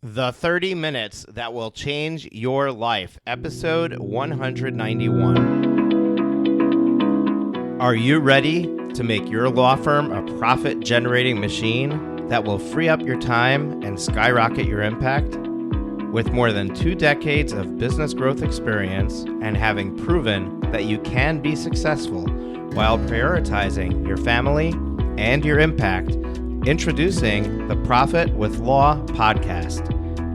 The 30 Minutes That Will Change Your Life, episode 191. Are you ready to make your law firm a profit-generating machine that will free up your time and skyrocket your impact? With more than 2 decades of business growth experience and having proven that you can be successful while prioritizing your family and your impact, introducing the Profit with Law podcast.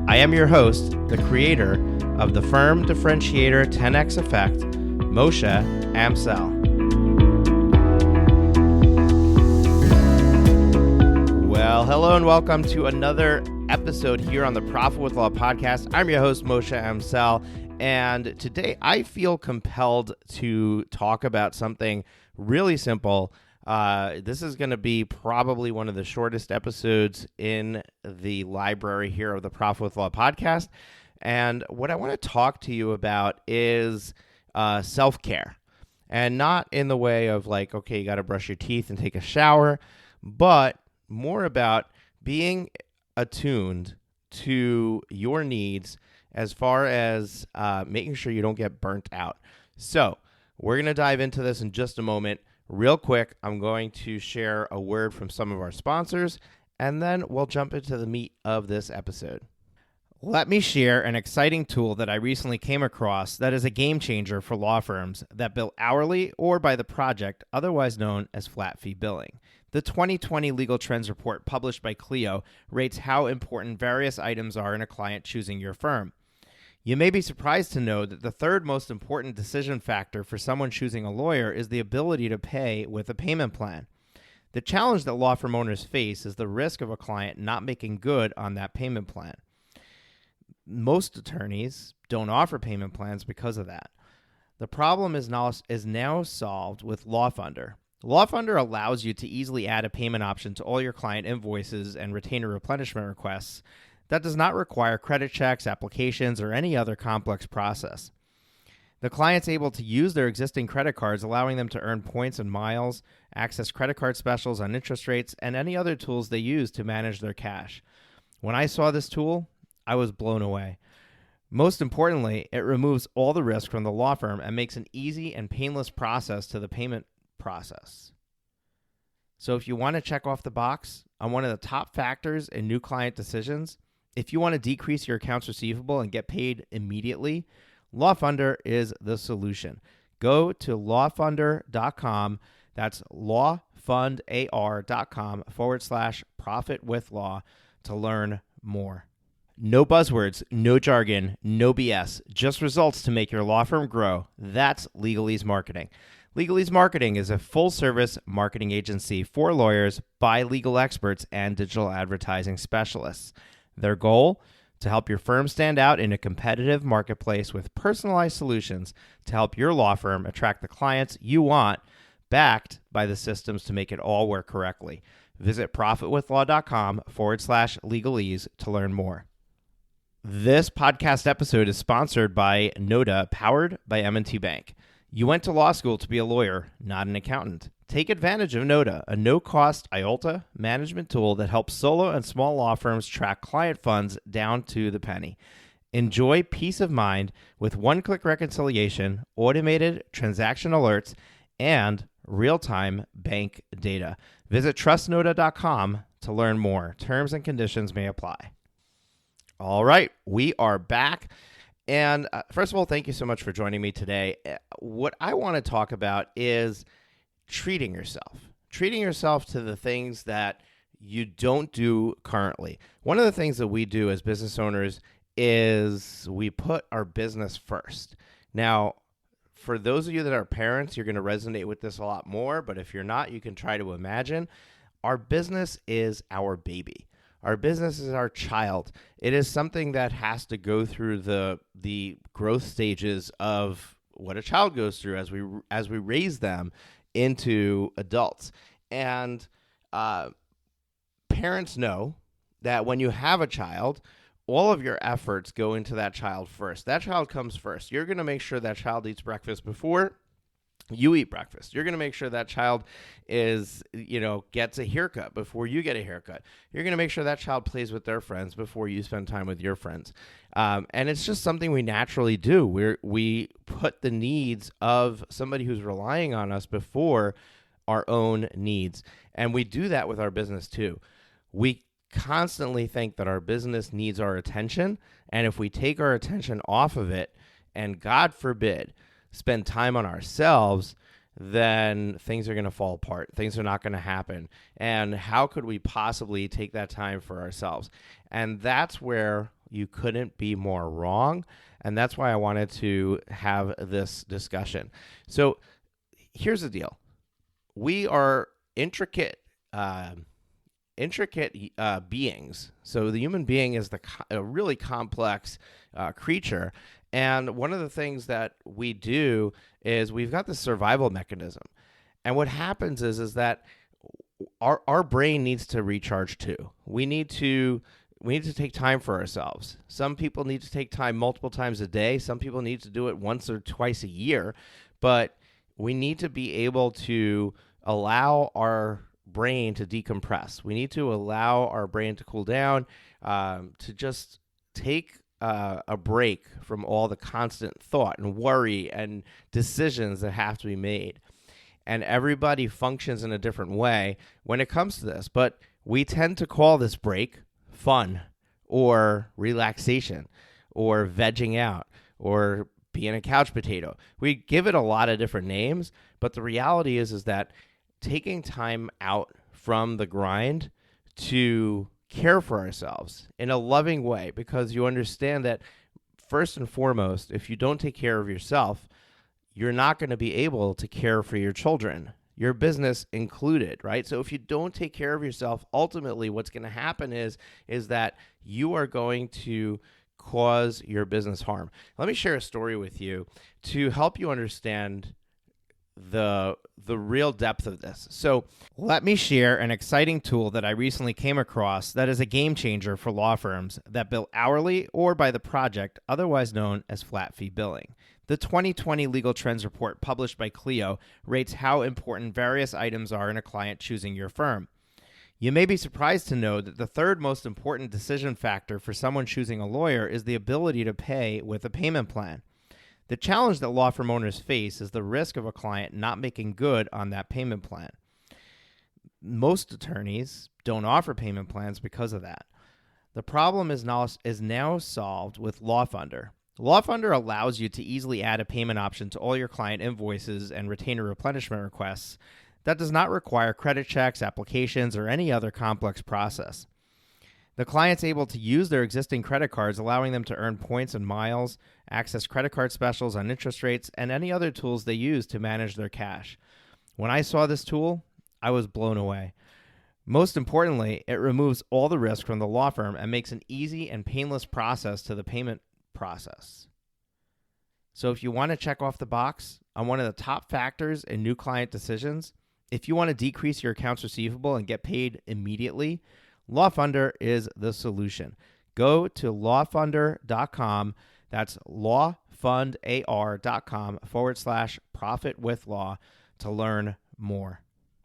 I am your host, the creator of the Firm Differentiator 10X Effect, Moshe Amsel. Well, hello and welcome to another episode here on the Profit with Law podcast. I'm your host, Moshe Amsel, and today I feel compelled to talk about something really simple. This is going to be probably one of the shortest episodes in the library here of the Profit with Law podcast. And what I want to talk to you about is self-care. And not in the way of like, okay, you got to brush your teeth and take a shower, but more about being attuned to your needs as far as making sure you don't get burnt out. So we're going to dive into this in just a moment. Real quick, I'm going to share a word from some of our sponsors, and then we'll jump into the meat of this episode. Let me share an exciting tool that I recently came across that is a game changer for law firms that bill hourly or by the project, otherwise known as flat fee billing. The 2020 Legal Trends Report published by Clio rates how important various items are in a client choosing your firm. You may be surprised to know that the third most important decision factor for someone choosing a lawyer is the ability to pay with a payment plan. The challenge that law firm owners face is the risk of a client not making good on that payment plan. Most attorneys don't offer payment plans because of that. The problem is now solved with LawFunder. LawFunder allows you to easily add a payment option to all your client invoices and retainer replenishment requests that does not require credit checks, applications, or any other complex process. The client's able to use their existing credit cards, allowing them to earn points and miles, access credit card specials on interest rates, and any other tools they use to manage their cash. When I saw this tool, I was blown away. Most importantly, it removes all the risk from the law firm and makes an easy and painless process to the payment process. So if you want to check off the box on one of the top factors in new client decisions, if you want to decrease your accounts receivable and get paid immediately, LawFunder is the solution. Go to lawfunder.com. That's lawfundar.com/profitwithlaw to learn more. No buzzwords, no jargon, no BS, just results to make your law firm grow. That's Legalese Marketing. Legalese Marketing is a full-service marketing agency for lawyers by legal experts and digital advertising specialists. Their goal? To help your firm stand out in a competitive marketplace with personalized solutions to help your law firm attract the clients you want, backed by the systems to make it all work correctly. Visit profitwithlaw.com/legalese to learn more. This podcast episode is sponsored by Noda, powered by M&T Bank. You went to law school to be a lawyer, not an accountant. Take advantage of Noda, a no-cost IOLTA management tool that helps solo and small law firms track client funds down to the penny. Enjoy peace of mind with one-click reconciliation, automated transaction alerts, and real-time bank data. Visit trustnoda.com to learn more. Terms and conditions may apply. All right, we are back. And first of all, thank you so much for joining me today. What I want to talk about is treating yourself to the things that you don't do currently. One of the things that we do as business owners is we put our business first. Now, for those of you that are parents, you're going to resonate with this a lot more, but if you're not, you can try to imagine. Our business is our baby. Our business is our child. It is something that has to go through the growth stages of what a child goes through as we raise them into adults. And parents know that when you have a child, all of your efforts go into that child first. That child comes first. You're going to make sure that child eats breakfast before You eat breakfast. You're going to make sure that child gets a haircut before you get a haircut. You're going to make sure that child plays with their friends before you spend time with your friends. And it's just something we naturally do. We put the needs of somebody who's relying on us before our own needs. And we do that with our business too. We constantly think that our business needs our attention. And if we take our attention off of it, and God forbid, spend time on ourselves, then things are going to fall apart. Things are not going to happen. And how could we possibly take that time for ourselves? And that's where you couldn't be more wrong. And that's why I wanted to have this discussion. So here's the deal. We are intricate beings. So the human being is a really complex creature. And one of the things that we do is we've got this survival mechanism. And what happens is that our brain needs to recharge too. We need to take time for ourselves. Some people need to take time multiple times a day. Some people need to do it once or twice a year. But we need to be able to allow our brain to decompress. We need to allow our brain to cool down, to just take a break from all the constant thought and worry and decisions that have to be made. And everybody functions in a different way when it comes to this. But we tend to call this break fun or relaxation or vegging out or being a couch potato. We give it a lot of different names, but the reality is that taking time out from the grind to care for ourselves in a loving way, because you understand that first and foremost, if you don't take care of yourself, you're not going to be able to care for your children, your business included, right? So if you don't take care of yourself, ultimately what's going to happen is that you are going to cause your business harm. Let me share a story with you to help you understand the real depth of this. So let me share an exciting tool that I recently came across that is a game changer for law firms that bill hourly or by the project, otherwise known as flat fee billing. The 2020 Legal Trends Report published by Clio rates how important various items are in a client choosing your firm. You may be surprised to know that the third most important decision factor for someone choosing a lawyer is the ability to pay with a payment plan. The challenge that law firm owners face is the risk of a client not making good on that payment plan. Most attorneys don't offer payment plans because of that. The problem is now solved with LawFunder. LawFunder allows you to easily add a payment option to all your client invoices and retainer replenishment requests that does not require credit checks, applications, or any other complex process. The client's able to use their existing credit cards, allowing them to earn points and miles, access credit card specials on interest rates, and any other tools they use to manage their cash. When I saw this tool, I was blown away. Most importantly, it removes all the risk from the law firm and makes an easy and painless process to the payment process. So if you want to check off the box on one of the top factors in new client decisions, if you want to decrease your accounts receivable and get paid immediately, LawFunder is the solution. Go to lawfunder.com. That's lawfundar.com/profitwithlaw to learn more.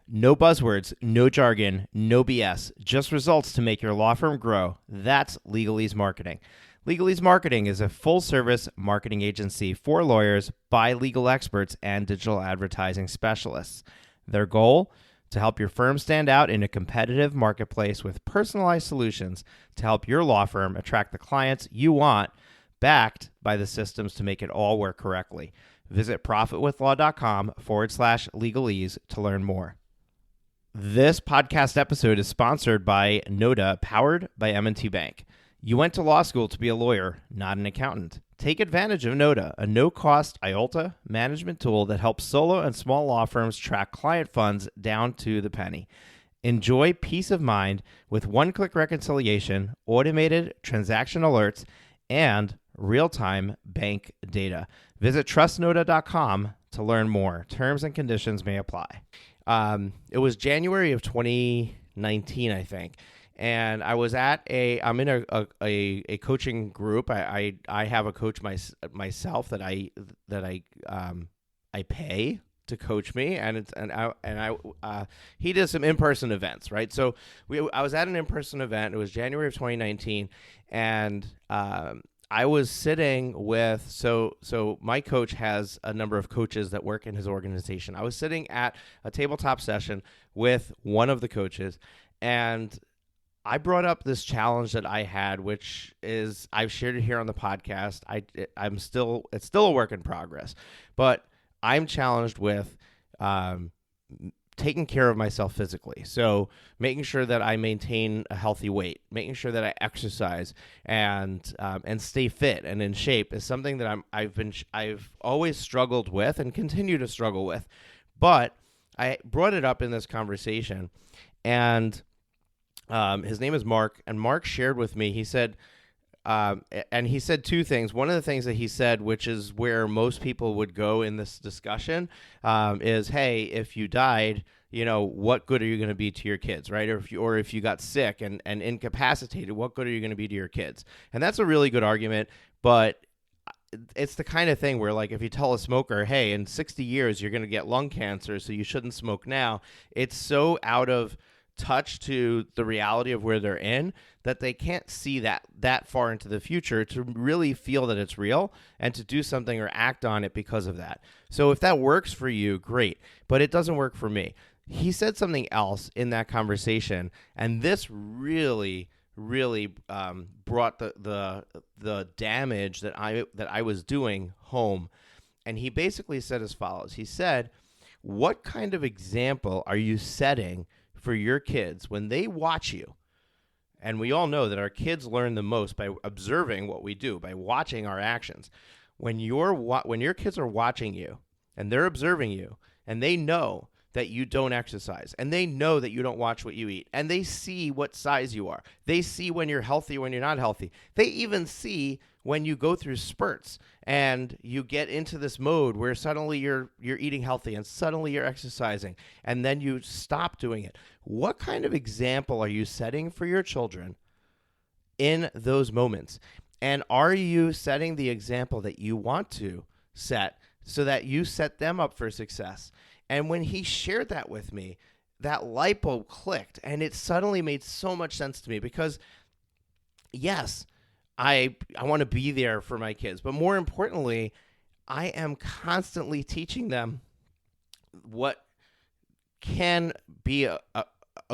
No buzzwords, no jargon, no BS, just results to make your law firm grow. That's Legalese Marketing. Legalese Marketing is a full-service marketing agency for lawyers by legal experts and digital advertising specialists. Their goal? To help your firm stand out in a competitive marketplace with personalized solutions to help your law firm attract the clients you want, backed by the systems to make it all work correctly. Visit profitwithlaw.com/legalese to learn more. This podcast episode is sponsored by Noda, powered by M&T Bank. You went to law school to be a lawyer, not an accountant. Take advantage of Noda, a no-cost IOLTA management tool that helps solo and small law firms track client funds down to the penny. Enjoy peace of mind with one-click reconciliation, automated transaction alerts, and real-time bank data. Visit trustnoda.com to learn more. Terms and conditions may apply. It was January of 2019, I think. And I'm in a coaching group. I have a coach myself that I pay to coach me, and he did some in-person events, right? So I was at an in-person event. It was January of 2019, and I was sitting with so my coach has a number of coaches that work in his organization. I was sitting at a tabletop session with one of the coaches, and I brought up this challenge that I had, which is I've shared it here on the podcast. It's still a work in progress, but I'm challenged with taking care of myself physically. So making sure that I maintain a healthy weight, making sure that I exercise and stay fit and in shape is something that I've always struggled with and continue to struggle with. But I brought it up in this conversation, and his name is Mark, and Mark shared with me, he said, and he said two things. One of the things that he said, which is where most people would go in this discussion, is, hey, if you died, what good are you going to be to your kids, right? Or if you got sick and incapacitated, what good are you going to be to your kids? And that's a really good argument, but it's the kind of thing where, like, if you tell a smoker, hey, in 60 years, you're going to get lung cancer, so you shouldn't smoke now, it's so out of touch to the reality of where they're in that they can't see that far into the future to really feel that it's real and to do something or act on it because of that. So if that works for you, great, but it doesn't work for me. He said something else in that conversation, and this really brought the damage that I was doing home. And he basically said as follows. He said, what kind of example are you setting for your kids when they watch you? And we all know that our kids learn the most by observing what we do, by watching our actions. When your kids are watching you and they're observing you, and they know that you don't exercise, and they know that you don't watch what you eat, and they see what size you are, they see when you're healthy, when you're not healthy, they even see when you go through spurts and you get into this mode where suddenly you're eating healthy and suddenly you're exercising and then you stop doing it. What kind of example are you setting for your children in those moments? And are you setting the example that you want to set so that you set them up for success? And when he shared that with me, that light bulb clicked, and it suddenly made so much sense to me because, yes, I want to be there for my kids, but more importantly, I am constantly teaching them what can be a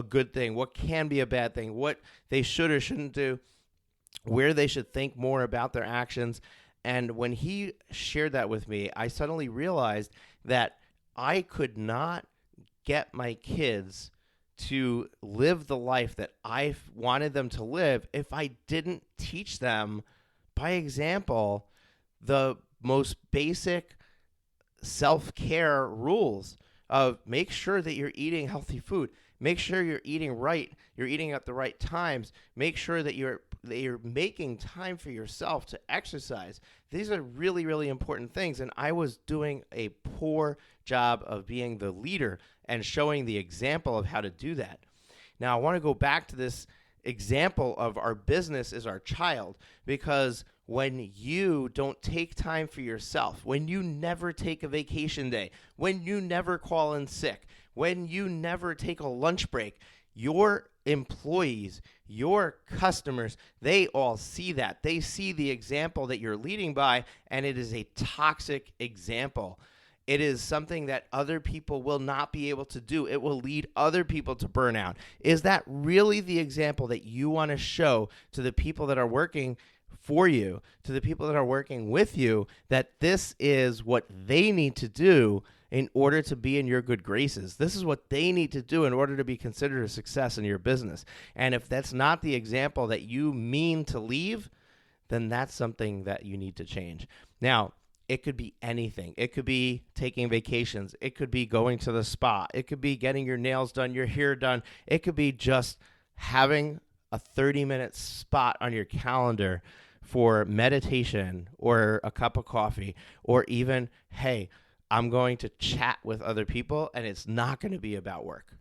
good thing, what can be a bad thing, what they should or shouldn't do, where they should think more about their actions. And when he shared that with me, I suddenly realized that I could not get my kids to live the life that I wanted them to live if I didn't teach them by example the most basic self-care rules of make sure that you're eating healthy food, make sure you're eating right, you're eating at the right times, make sure that you're making time for yourself to exercise. These are really, really important things, and I was doing a poor job of being the leader and showing the example of how to do that. Now, I want to go back to this example of our business is our child, because when you don't take time for yourself, when you never take a vacation day, when you never call in sick, when you never take a lunch break, your employees, your customers, they all see that. They see the example that you're leading by, and it is a toxic example. It is something that other people will not be able to do. It will lead other people to burnout. Is that really the example that you want to show to the people that are working for you, to the people that are working with you, that this is what they need to do in order to be in your good graces? This is what they need to do in order to be considered a success in your business. And if that's not the example that you mean to leave, then that's something that you need to change. Now, it could be anything. It could be taking vacations. It could be going to the spa. It could be getting your nails done, your hair done. It could be just having a 30-minute spot on your calendar for meditation or a cup of coffee, or even, hey, I'm going to chat with other people and it's not going to be about work.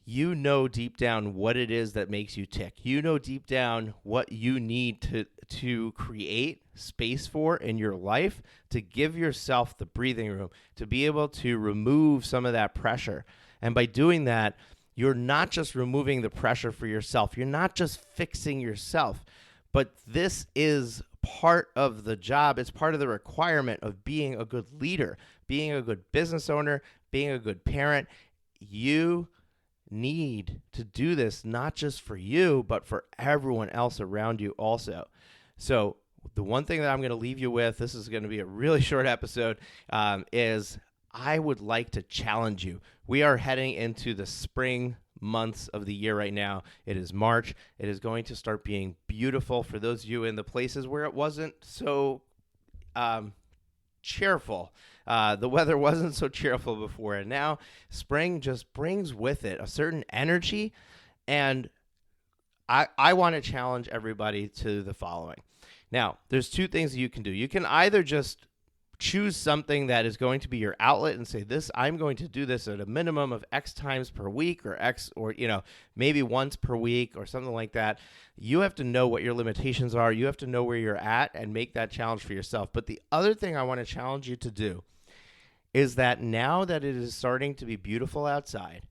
you know deep down what it is that makes you tick. You know deep down what you need to create space for in your life, to give yourself the breathing room, to be able to remove some of that pressure. And by doing that, you're not just removing the pressure for yourself. You're not just fixing yourself, but this is part of the job. It's part of the requirement of being a good leader, being a good business owner, being a good parent. You need to do this not just for you, but for everyone else around you also. So the one thing that I'm going to leave you with, this is going to be a really short episode, is I would like to challenge you. We are heading into the spring months of the year right now. It is March. It is going to start being beautiful for those of you in the places where it wasn't so cheerful. The weather wasn't so cheerful before, and now spring just brings with it a certain energy, and I want to challenge everybody to the following. Now, there's two things that you can do. You can either just choose something that is going to be your outlet and say, I'm going to do this at a minimum of X times per week, or maybe once per week or something like that. You have to know what your limitations are. You have to know where you're at and make that challenge for yourself. But the other thing I want to challenge you to do is that now that it is starting to be beautiful outside,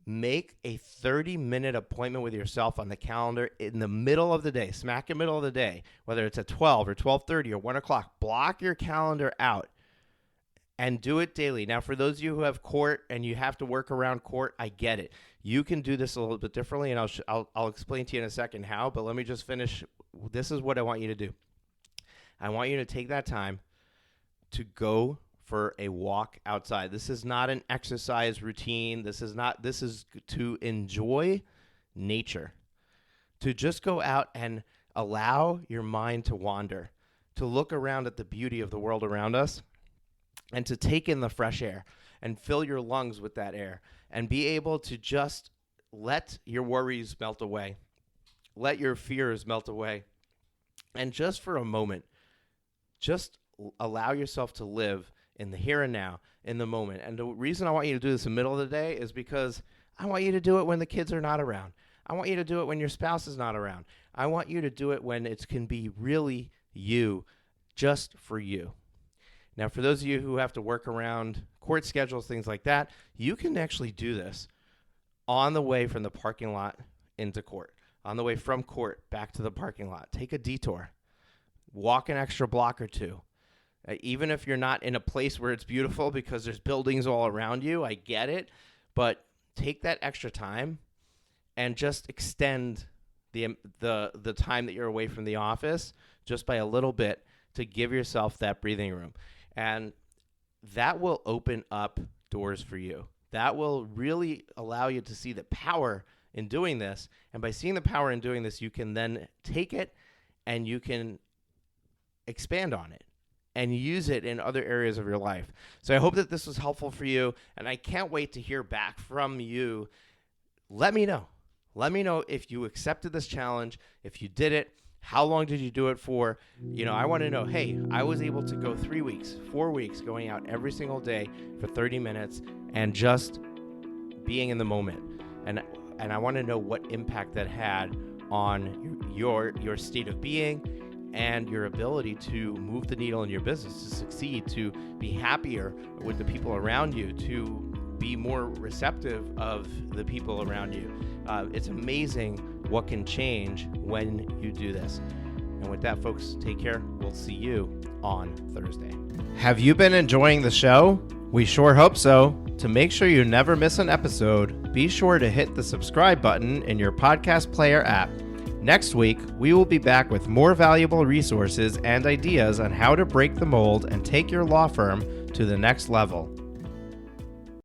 make a 30-minute appointment with yourself on the calendar in the middle of the day, smack in the middle of the day, whether it's at 12 or 12:30 or 1 o'clock. Block your calendar out and do it daily. Now, for those of you who have court and you have to work around court, I get it. You can do this a little bit differently, and I'll explain to you in a second how, but let me just finish. This is what I want you to do. I want you to take that time to go for a walk outside. This is not an exercise routine. This is to enjoy nature, to just go out and allow your mind to wander, to look around at the beauty of the world around us, and to take in the fresh air and fill your lungs with that air and be able to just let your worries melt away, let your fears melt away, and just for a moment, just allow yourself to live in the here and now, in the moment. And the reason I want you to do this in the middle of the day is because I want you to do it when the kids are not around. I want you to do it when your spouse is not around. I want you to do it when it can be really you, just for you. Now, for those of you who have to work around court schedules, things like that, you can actually do this on the way from the parking lot into court, on the way from court back to the parking lot. Take a detour. Walk an extra block or two. Even if you're not in a place where it's beautiful because there's buildings all around you, I get it. But take that extra time and just extend the time that you're away from the office just by a little bit to give yourself that breathing room. And that will open up doors for you. That will really allow you to see the power in doing this. And by seeing the power in doing this, you can then take it and you can expand on it and use it in other areas of your life. So I hope that this was helpful for you, and I can't wait to hear back from you. Let me know. Let me know if you accepted this challenge, if you did it, how long did you do it for? I want to know, hey, I was able to go 3 weeks, 4 weeks, going out every single day for 30 minutes and just being in the moment. And I want to know what impact that had on your state of being and your ability to move the needle in your business, to succeed, to be happier with the people around you, to be more receptive of the people around you. It's amazing what can change when you do this. And with that, folks, take care. We'll see you on Thursday. Have you been enjoying the show? We sure hope so. To make sure you never miss an episode, be sure to hit the subscribe button in your podcast player app. Next week, we will be back with more valuable resources and ideas on how to break the mold and take your law firm to the next level.